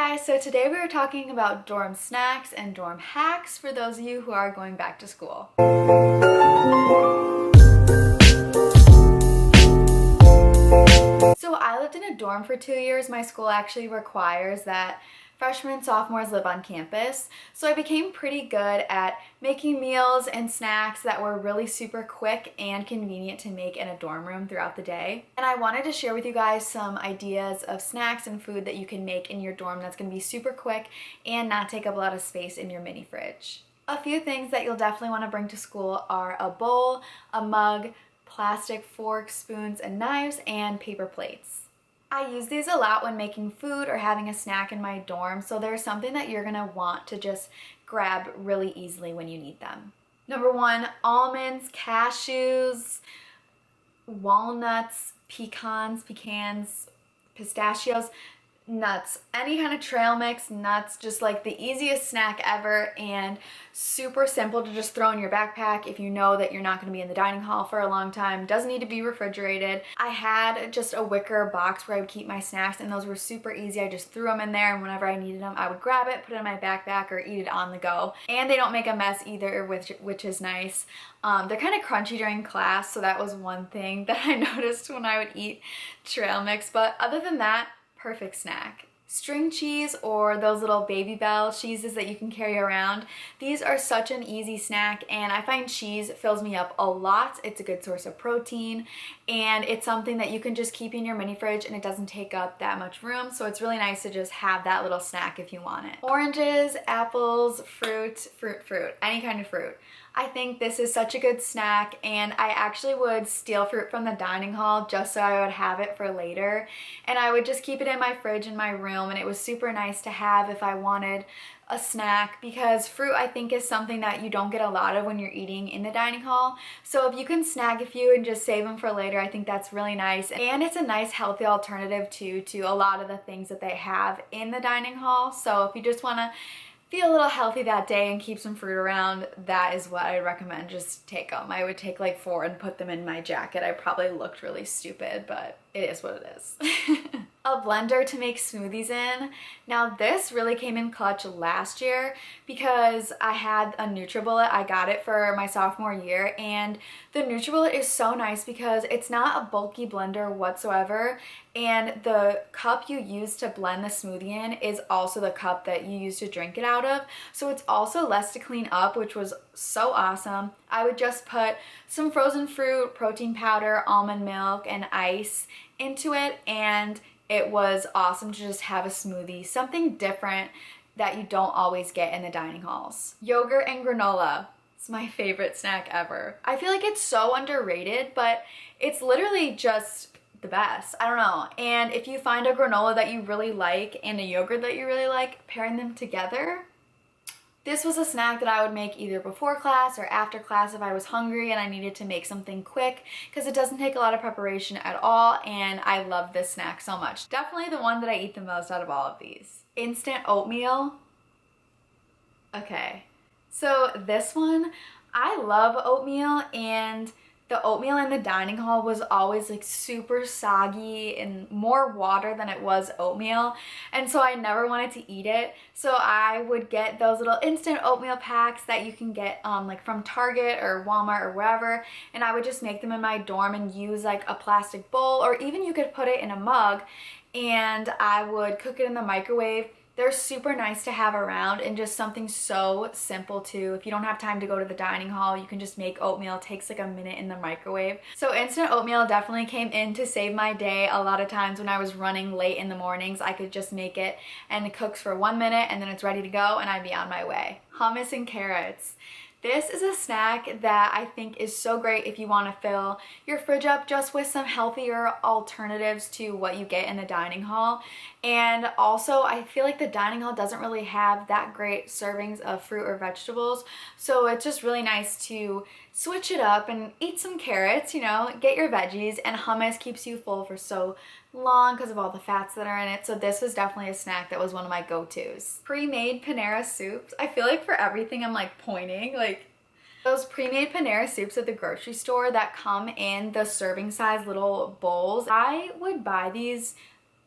guys, so today we are talking about dorm snacks and dorm hacks for those of you who are going back to school. So I lived in a dorm for 2 years. My school actually requires that freshmen and sophomores live on campus. So I became pretty good at making meals and snacks that were really super quick and convenient to make in a dorm room throughout the day. And I wanted to share with you guys some ideas of snacks and food that you can make in your dorm that's gonna be super quick and not take up a lot of space in your mini fridge. A few things that you'll definitely wanna bring to school are a bowl, a mug, plastic forks, spoons, and knives, and paper plates. I use these a lot when making food or having a snack in my dorm, so there's something that you're gonna want to just grab really easily when you need them. Number one, almonds, cashews, walnuts, pecans, pistachios, nuts, any kind of trail mix, nuts, just like the easiest snack ever and super simple to just throw in your backpack if you know that you're not going to be in the dining hall for a long time. Doesn't need to be refrigerated. I had just a wicker box where I would keep my snacks and those were super easy. I just threw them in there and whenever I needed them I would grab it, put it in my backpack, or eat it on the go. And they don't make a mess either, which is nice. They're kind of crunchy during class, so that was one thing that I noticed when I would eat trail mix, but other than that, perfect snack. String cheese, or those little Baby Bell cheeses that you can carry around. These are such an easy snack and I find cheese fills me up a lot. It's a good source of protein and it's something that you can just keep in your mini fridge and it doesn't take up that much room, so it's really nice to just have that little snack if you want it. Oranges, apples, fruit, any kind of fruit. I think this is such a good snack and I actually would steal fruit from the dining hall just so I would have it for later, and I would just keep it in my fridge in my room, and it was super nice to have if I wanted a snack, because fruit I think is something that you don't get a lot of when you're eating in the dining hall. So if you can snag a few and just save them for later, I think that's really nice, and it's a nice healthy alternative too to a lot of the things that they have in the dining hall. So if you just want to feel a little healthy that day and keep some fruit around, that is what I recommend. Just take them. I would take like 4 and put them in my jacket. I probably looked really stupid, but it is what it is. A blender to make smoothies in. Now this really came in clutch last year because I had a NutriBullet. I got it for my sophomore year, and the NutriBullet is so nice because it's not a bulky blender whatsoever, and the cup you use to blend the smoothie in is also the cup that you use to drink it out of, so it's also less to clean up, which was so awesome. I would just put some frozen fruit, protein powder, almond milk, and ice into it, and it was awesome to just have a smoothie, something different that you don't always get in the dining halls. Yogurt and granola. It's my favorite snack ever. I feel like it's so underrated, but it's literally just the best. I don't know. And if you find a granola that you really like and a yogurt that you really like, pairing them together, this was a snack that I would make either before class or after class if I was hungry and I needed to make something quick, because it doesn't take a lot of preparation at all, and I love this snack so much. Definitely the one that I eat the most out of all of these. Instant oatmeal. Okay, so this one, I love oatmeal, and the oatmeal in the dining hall was always like super soggy and more water than it was oatmeal, and so I never wanted to eat it. So I would get those little instant oatmeal packs that you can get like from Target or Walmart or wherever, and I would just make them in my dorm and use like a plastic bowl, or even you could put it in a mug, and I would cook it in the microwave. They're super nice to have around, and just something so simple too. If you don't have time to go to the dining hall, you can just make oatmeal. It takes like a minute in the microwave. So instant oatmeal definitely came in to save my day. A lot of times when I was running late in the mornings, I could just make it and it cooks for 1 minute and then it's ready to go and I'd be on my way. Hummus and carrots. This is a snack that I think is so great if you want to fill your fridge up just with some healthier alternatives to what you get in the dining hall. And also, I feel like the dining hall doesn't really have that great servings of fruit or vegetables, so it's just really nice to switch it up and eat some carrots, you know, get your veggies, and hummus keeps you full for so long because of all the fats that are in it. So this was definitely a snack that was one of my go-tos. Pre-made Panera Soups. I feel like for everything I'm like pointing, like those pre-made Panera Soups at the grocery store that come in the serving size little bowls. I would buy these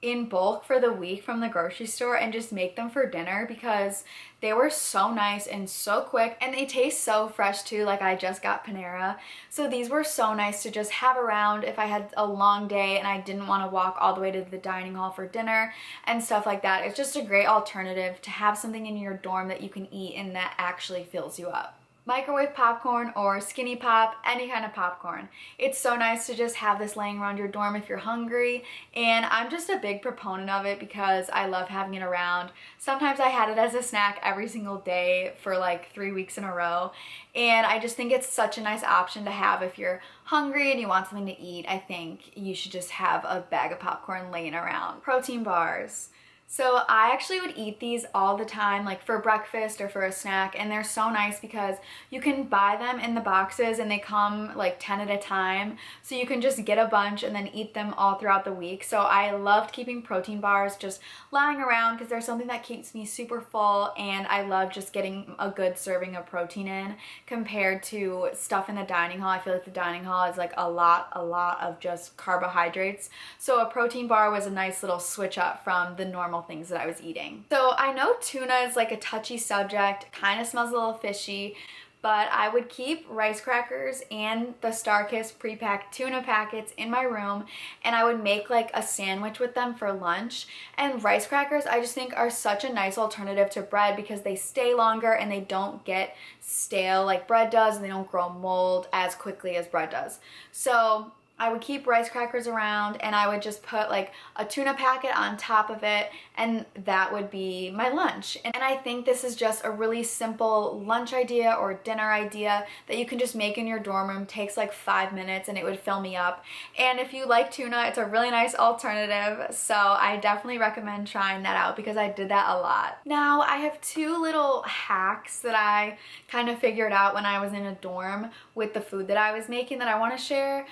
in bulk for the week from the grocery store and just make them for dinner because they were so nice and so quick, and they taste so fresh too. Like, I just got Panera, so these were so nice to just have around if I had a long day and I didn't want to walk all the way to the dining hall for dinner and stuff like that. It's just a great alternative to have something in your dorm that you can eat and that actually fills you up. Microwave popcorn or skinny pop, any kind of popcorn. It's so nice to just have this laying around your dorm if you're hungry, and I'm just a big proponent of it because I love having it around. Sometimes I had it as a snack every single day for like 3 weeks in a row, and I just think it's such a nice option to have if you're hungry and you want something to eat. I think you should just have a bag of popcorn laying around. Protein bars. So I actually would eat these all the time, like for breakfast or for a snack, and they're so nice because you can buy them in the boxes and they come like 10 at a time, so you can just get a bunch and then eat them all throughout the week. So I loved keeping protein bars just lying around because they're something that keeps me super full, and I love just getting a good serving of protein in compared to stuff in the dining hall. I feel like the dining hall is like a lot of just carbohydrates, so a protein bar was a nice little switch up from the normal things that I was eating. So I know tuna is like a touchy subject, kind of smells a little fishy, but I would keep rice crackers and the StarKist pre-packed tuna packets in my room, and I would make like a sandwich with them for lunch. And rice crackers, I just think, are such a nice alternative to bread because they stay longer and they don't get stale like bread does, and they don't grow mold as quickly as bread does. So I would keep rice crackers around, and I would just put like a tuna packet on top of it, and that would be my lunch. And I think this is just a really simple lunch idea or dinner idea that you can just make in your dorm room. It takes like 5 minutes and it would fill me up. And if you like tuna, it's a really nice alternative, so I definitely recommend trying that out because I did that a lot. Now I have 2 little hacks that I kind of figured out when I was in a dorm with the food that I was making that I want to share.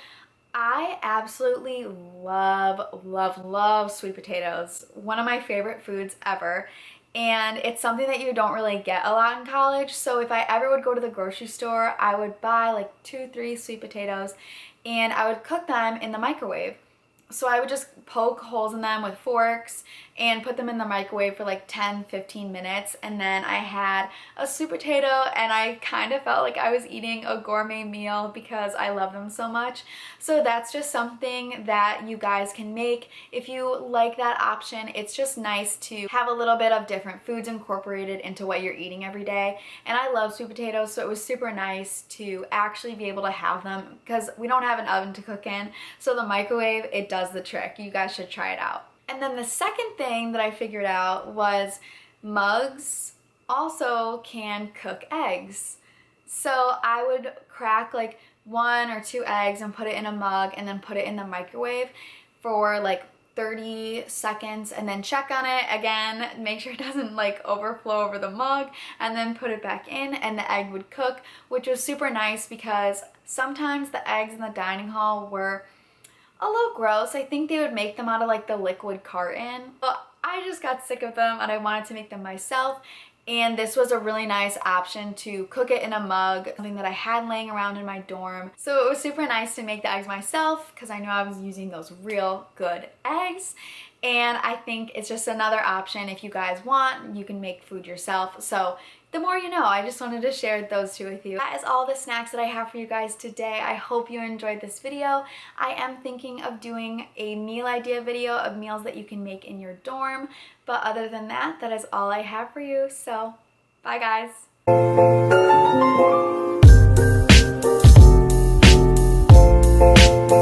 I absolutely love sweet potatoes. One of my favorite foods ever. And it's something that you don't really get a lot in college. So if I ever would go to the grocery store, I would buy like 2-3 sweet potatoes and I would cook them in the microwave. So I would just poke holes in them with forks and put them in the microwave for like 10-15 minutes, and then I had a sweet potato, and I kind of felt like I was eating a gourmet meal because I love them so much. So that's just something that you guys can make if you like that option. It's just nice to have a little bit of different foods incorporated into what you're eating every day, and I love sweet potatoes, so it was super nice to actually be able to have them because we don't have an oven to cook in, so the microwave, it does the trick. You guys should try it out. And then the second thing that I figured out was mugs also can cook eggs. So I would crack like 1 or 2 eggs and put it in a mug and then put it in the microwave for like 30 seconds and then check on it again, make sure it doesn't like overflow over the mug, and then put it back in, and the egg would cook, which was super nice because sometimes the eggs in the dining hall were a little gross. I think they would make them out of like the liquid carton, but I just got sick of them and I wanted to make them myself, and this was a really nice option to cook it in a mug, something that I had laying around in my dorm. So it was super nice to make the eggs myself because I knew I was using those real good eggs, and I think it's just another option if you guys want. You can make food yourself, so the more you know. I just wanted to share those 2 with you. That is all the snacks that I have for you guys today. I hope you enjoyed this video. I am thinking of doing a meal idea video of meals that you can make in your dorm, but other than that, that is all I have for you. So bye guys.